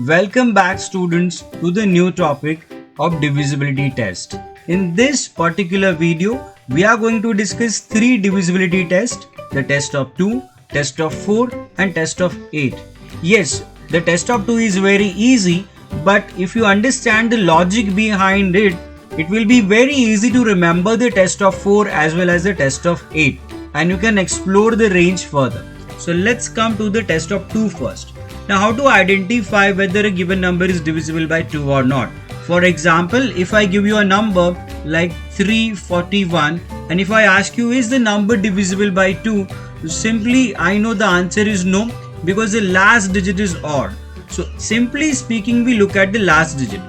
Welcome back students to the new topic of divisibility test. In this particular video, we are going to discuss three divisibility tests: the test of 2, test of 4 and test of 8. Yes, the test of 2 is very easy, but if you understand the logic behind it, it will be very easy to remember the test of 4 as well as the test of 8, and you can explore the range further. So let's come to the test of 2 first. Now, how to identify whether a given number is divisible by 2 or not. For example, if I give you a number like 341 and if I ask you is the number divisible by 2, simply I know the answer is no, because the last digit is odd. So simply speaking, we look at the last digit.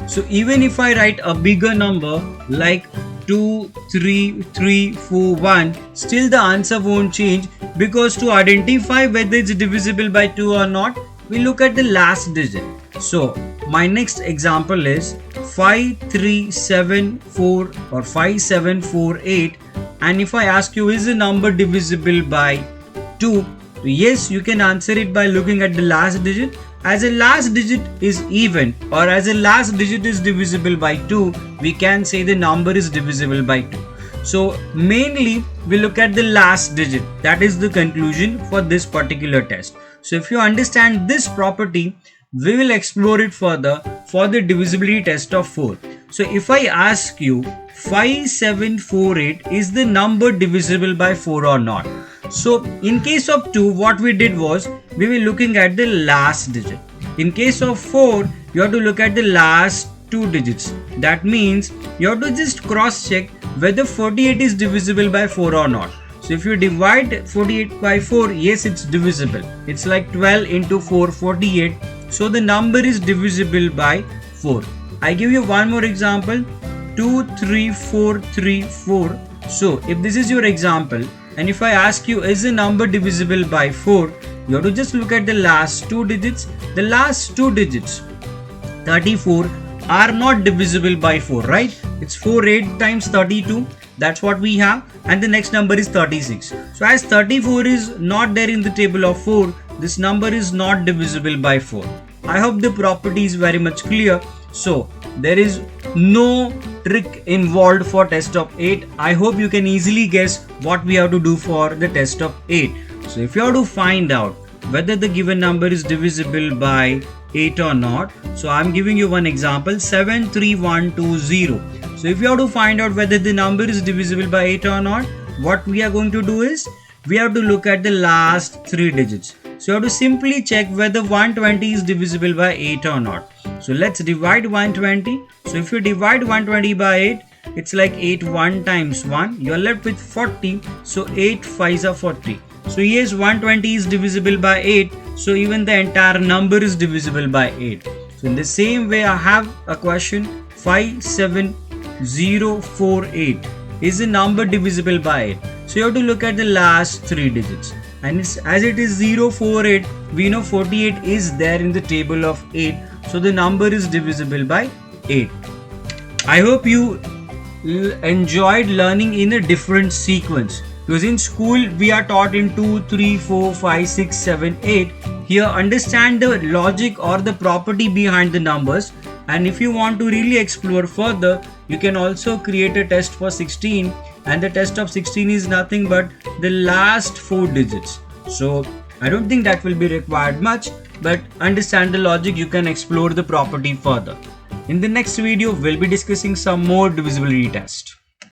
So even if I write a bigger number like 2, 3, 3, 4, 1, still the answer won't change, because to identify whether it's divisible by 2 or not, we look at the last digit. So my next example is 5374 or 5748, and if I ask you is the number divisible by 2, yes, you can answer it by looking at the last digit. As a last digit is even or as a last digit is divisible by 2, we can say the number is divisible by 2. So mainly we look at the last digit. That is the conclusion for this particular test. So if you understand this property, we will explore it further for the divisibility test of 4. So if I ask you 5748 is the number divisible by 4 or not. So in case of 2, what we did was we were looking at the last digit. In case of 4, you have to look at the last 2 digits. That means you have to just cross check whether 48 is divisible by 4 or not. So if you divide 48 by 4, yes, it's divisible. It's like 12 into 4, 48. So the number is divisible by 4. I give you one more example, 23434. So if this is your example, and if I ask you is the number divisible by 4, you have to just look at the last 2 digits. The last 2 digits, 34, are not divisible by 4, right? It's 48 times 32. That's what we have. And the next number is 36. So as 34 is not there in the table of 4, this number is not divisible by 4. I hope the property is very much clear. So there is no trick involved for test of 8. I hope you can easily guess what we have to do for the test of 8. So if you have to find out whether the given number is divisible by 8 or not, so I'm giving you one example, 73120. So if you have to find out whether the number is divisible by 8 or not, what we are going to do is we have to look at the last 3 digits. So you have to simply check whether 120 is divisible by 8 or not. So let's divide 120. So if you divide 120 by 8, it's like 8 1 times 1. You are left with 40. So 8 5s are 40. So yes, 120 is divisible by 8. So even the entire number is divisible by 8. So in the same way, I have a question, 57048 is the number divisible by 8. So you have to look at the last 3 digits. And as it is 048, we know 48 is there in the table of 8. So the number is divisible by 8. I hope you enjoyed learning in a different sequence. Because in school we are taught in 2, 3, 4, 5, 6, 7, 8. Here understand the logic or the property behind the numbers. And if you want to really explore further, you can also create a test for 16. And the test of 16 is nothing but the last 4 digits. So I don't think that will be required much, but understand the logic, you can explore the property further. In the next video, we'll be discussing some more divisibility tests.